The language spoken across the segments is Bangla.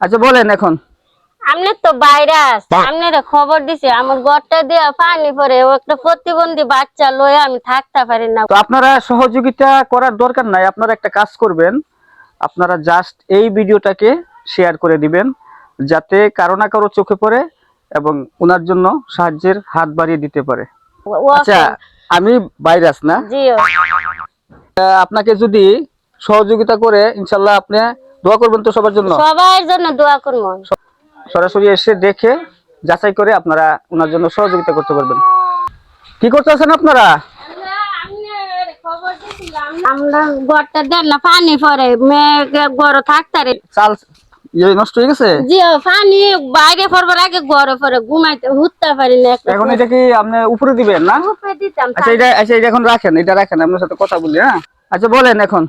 আচ্ছা বলেন এখন। আমনে তো ভাইরাস আমনে খবর দিছে আমার ঘরটা দিয়া পানি পড়ে ও একটা প্রতিবন্ধী বাচ্চা লয়ে আমি থাকতে পারি না। তো আপনারা সহযোগিতা করার দরকার নাই, আপনারা একটা কাজ করবেন, আপনারা জাস্ট এই ভিডিওটাকে শেয়ার করে দিবেন যাতে কারো না কারো চোখে পড়ে এবং ওনার জন্য সাহায্যের হাত বাড়িয়ে দিতে পারে। আচ্ছা, আমি ভাইরাস না, জি আপনাকে যদি সহযোগিতা করে ইনশাল্লাহ আপনি দোয়া করবেন তো সবার জন্য। সবার জন্য দোয়া করব। সরাসরি এসে দেখে যাচাই করে আপনারা ওনার জন্য সহযোগিতা করতে পারবেন। কি করতেছেন আপনারা? আমরা ঘরটা দেন না পানি পড়ে মেয়ে ঘরে থাকতারে চাল নষ্ট হয়ে গেছে। জি পানি বাইরে পড়বার আগে ঘরে পড়ে ঘুমাইতে হুততে পারি না। এখন এটা কি আপনি উপরে দিবেন না? উপরে দিতাম। আচ্ছা এটা এখন রাখেন, এটা রাখেন, আপনার সাথে কথা বলি। হ্যাঁ আচ্ছা বলেন এখন।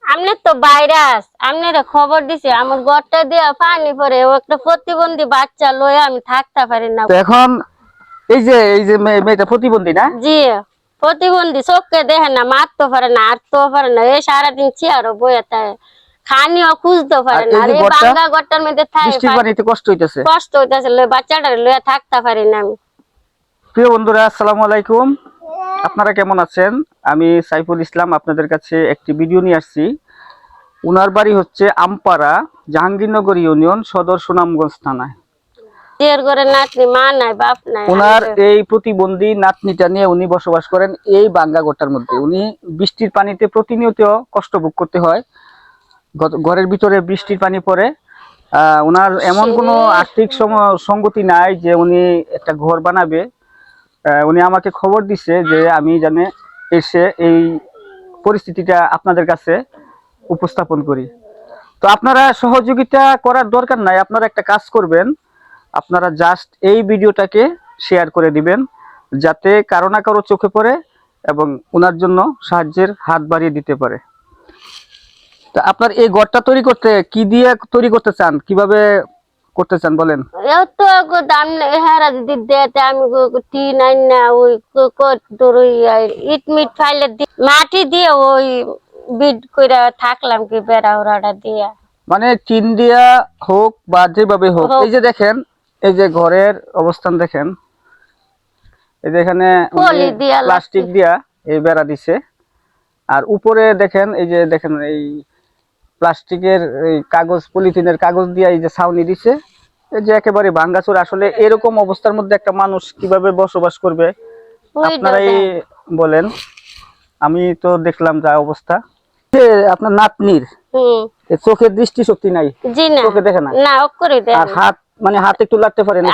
আমনে তো ভাইরাস আমনে খবর দিছে আমার ঘরটা দিয়া পানি পড়ে ও একটা প্রতিবন্ধী বাচ্চা লয়ে আমি থাকতে পারি না। তো এখন এই যে মেয়েটা প্রতিবন্ধী না? জি প্রতিবন্ধী, চোখকে দেখে না, মারতে পারে না, আটতেও পারে না, এই সারাদিন চেয়ারও বইয়া থাকে, খানিও খুঁজতে পারে না। আর এই বাঙ্গা ঘরটার মধ্যে বৃষ্টির পানিতে কষ্ট হইতেছে, কষ্ট হইতেছে, বাচ্চাটা লইয়া থাকতে পারি না আমি। প্রিয় বন্ধুরা আসসালামু আলাইকুম, আপনারা কেমন আছেন? আমি সাইফুল ইসলাম আপনাদের কাছে একটি ভিডিও নিয়ে আসছি। উনার বাড়ি হচ্ছে আমপাড়া, জাহাঙ্গীরনগর ইউনিয়ন, সদর সুনামগঞ্জ থানায়। এর ঘরে নাতনি, মা নাই, বাপ নাই। উনার এই প্রতিবন্ধী নাতনিটা নিয়ে উনি বসবাস করেন এই বাঙ্গা ঘরটার মধ্যে। উনি বৃষ্টির পানিতে প্রতিনিয়ত কষ্ট ভোগ করতে হয়। ঘরের ভিতরে বৃষ্টির পানি পড়ে, উনার এমন কোনো আর্থিক সঙ্গতি নাই যে উনি একটা ঘর বানাবে। উনি আমাকে খবর দিছে যে আমি জানে এসে এই পরিস্থিতিটা আপনাদের কাছে উপস্থাপন করি। তো আপনারা সহযোগিতা করার দরকার নাই, আপনারা একটা কাজ করবেন, আপনারা জাস্ট এই ভিডিওটাকে শেয়ার করে দিবেন যাতে কারো না কারো চোখে পড়ে এবং ওনার জন্য সাহায্যের হাত বাড়িয়ে দিতে পারে। তো আপনার এই ঘরটা তৈরি করতে কি দিয়ে তৈরি করতে চান, কিভাবে করতে চান বলেন? এত দাম হেরা যদি দেতে আমি টিন আইন না ওই ইট মিট ফাইলে মাটি দিয়ে ওই বিট করে থাকলাম কি বেড়া ওরাটা দিয়া, মানে টিন দিয়া হোক বা যেভাবে হোক। এই যে দেখেন, এই যে ঘরের অবস্থান দেখেন, এই যে এখানে প্লাস্টিক দিয়া এই বেড়া দিছে। আর উপরে দেখেন, এই যে দেখেন এই প্লাস্টিকের এই কাগজ, পলিথিনের কাগজ দিয়া এই যে ছাউনি দিছে। এই যে একেবারে ভাঙ্গাচুর। আসলে এরকম অবস্থার মধ্যে একটা মানুষ কিভাবে বসবাস করবে আপনারাই বলেন। আমি তো দেখলাম যা অবস্থা। আপনার নাতনির চোখের দৃষ্টি শক্তি নাই, চোখে দেখে না, আর হাত মানে হাত একটু লাড়তে পারে না,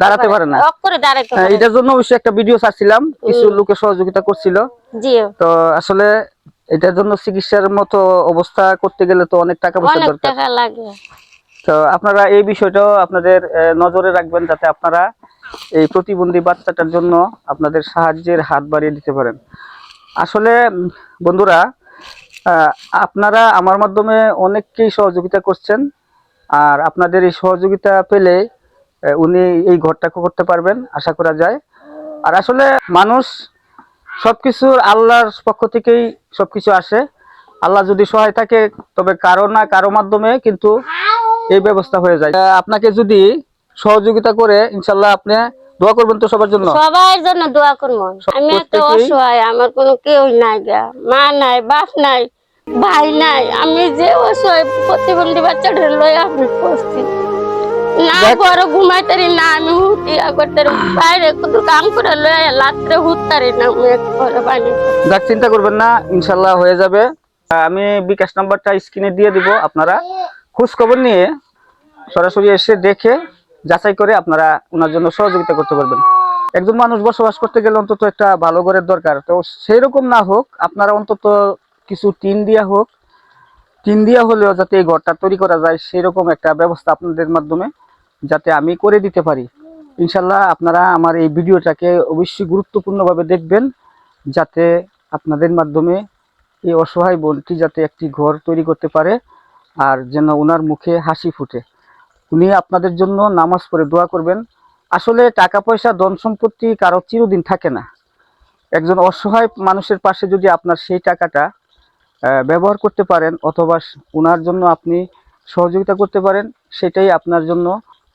দাঁড়াতে পারে না। এটার জন্য অবশ্যই একটা ভিডিও ছাড়ছিলাম, কিছু লোকে সহযোগিতা করছিল। তো আসলে এটার জন্য চিকিৎসার মতো অবস্থা করতে গেলে তো অনেক টাকা পয়সা দরকার লাগে। তো আপনারা এই বিষয়টাও আপনাদের নজরে রাখবেন যাতে আপনারা এই প্রতিবন্ধী বাচ্চাটার জন্য আপনাদের সাহায্যের হাত বাড়িয়ে দিতে পারেন। আসলে বন্ধুরা, আপনারা আমার মাধ্যমে অনেককেই সহযোগিতা করছেন, আর আপনাদের এই সহযোগিতা পেলে উনি এই ঘরটাকে করতে পারবেন আশা করা যায়। আর আসলে মানুষ সবকিছু আল্লাহর পক্ষ থেকেই সবকিছু আসে। আল্লাহ যদি সহায় থাকে তবে কারো না কারো মাধ্যমে কিন্তু এই ব্যবস্থা হয়ে যায়। আপনাকে যদি সহযোগিতা করে ইনশাল্লাহ আপনি দোয়া করবেন তো সবার জন্য। সবার জন্য দোয়া করব। আমি এত অসহায়, আমার কোনো কেউ নাই, মা নাই, বাপ নাই, ভাই নাই। আমি যে অসহায় প্রতিবন্ধী বাচ্চাটা লয়ে আমি পড়ছি না, ঘরে ঘুমাইতারি না, আমি হুটিয়া করতে বাইরে কত কাম করে লয়ে রাত্রে হুটতারি না। যাক, চিন্তা করবেন না, ইনশাল্লাহ হয়ে যাবে। আমি বিকাশ নাম্বারটা স্ক্রিনে দিয়ে দিব, আপনারা খোঁজ খবর নিয়ে সরাসরি এসে দেখে যাচাই করে আপনারা ওনার জন্য সহযোগিতা করতে পারবেন। একজন মানুষ বসবাস করতে গেলে অন্তত একটা ভালো ঘরের দরকার। তো সেই রকম না হোক, আপনারা অন্তত কিছু টিন দিয়া হোক, টিন দিয়া হলেও যাতে এই ঘরটা তৈরি করা যায় সেই রকম একটা ব্যবস্থা আপনাদের মাধ্যমে যাতে আমি করে দিতে পারি। ইনশাল্লাহ আপনারা আমার এই ভিডিওটাকে অবশ্যই গুরুত্বপূর্ণভাবে দেখবেন যাতে আপনাদের মাধ্যমে এই অসহায় বোনটি যাতে একটি ঘর তৈরি করতে পারে, আর যেন ওনার মুখে হাসি ফুটে। উনি আপনাদের জন্য নামাজ পড়ে দোয়া করবেন। আসলে টাকা পয়সা ধন সম্পত্তি কারো চিরদিন থাকে না। একজন অসহায় মানুষের পাশে যদি আপনার সেই টাকাটা ব্যবহার করতে পারেন অথবা ওনার জন্য আপনি সহযোগিতা করতে পারেন, সেটাই আপনার জন্য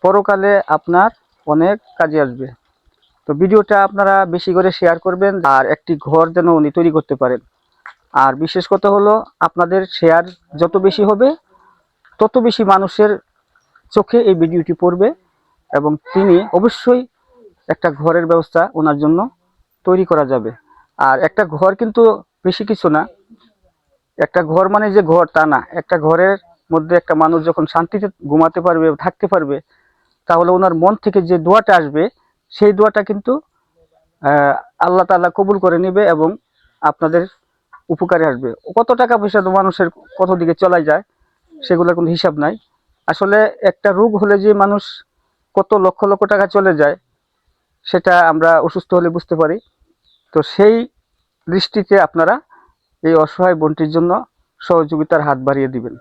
পরকালে আপনার অনেক কাজে আসবে। তো ভিডিওটা আপনারা বেশি করে শেয়ার করবেন, আর একটি ঘর যেন উনি তৈরি করতে পারেন। আর বিশেষ কথা হলো, আপনাদের শেয়ার যত বেশি হবে তত বেশি মানুষের চোখে এই ভিডিওটি পড়বে এবং তিনি অবশ্যই একটা ঘরের ব্যবস্থা ওনার জন্য তৈরি করা যাবে। আর একটা ঘর কিন্তু বেশি কিছু না, একটা ঘর মানে যে ঘর তা না, একটা ঘরের মধ্যে একটা মানুষ যখন শান্তিতে ঘুমাতে পারবে, থাকতে পারবে, তাহলে ওনার মন থেকে যে দোয়াটা আসবে সেই দোয়াটা কিন্তু আল্লাহ তাআলা কবুল করে নেবে এবং আপনাদের উপকারে আসবে। কত টাকা পয়সা তো মানুষের কত দিকে চলে যায়, সেগুলোর কোনো হিসাব নাই। আসলে একটা রোগ হলে যে মানুষ কত লক্ষ লক্ষ টাকা চলে যায়, সেটা আমরা অসুস্থ হলে বুঝতে পারি। তো সেই দৃষ্টিতে আপনারা এই অসহায় বোনটির জন্য সহযোগিতার হাত বাড়িয়ে দিবেন।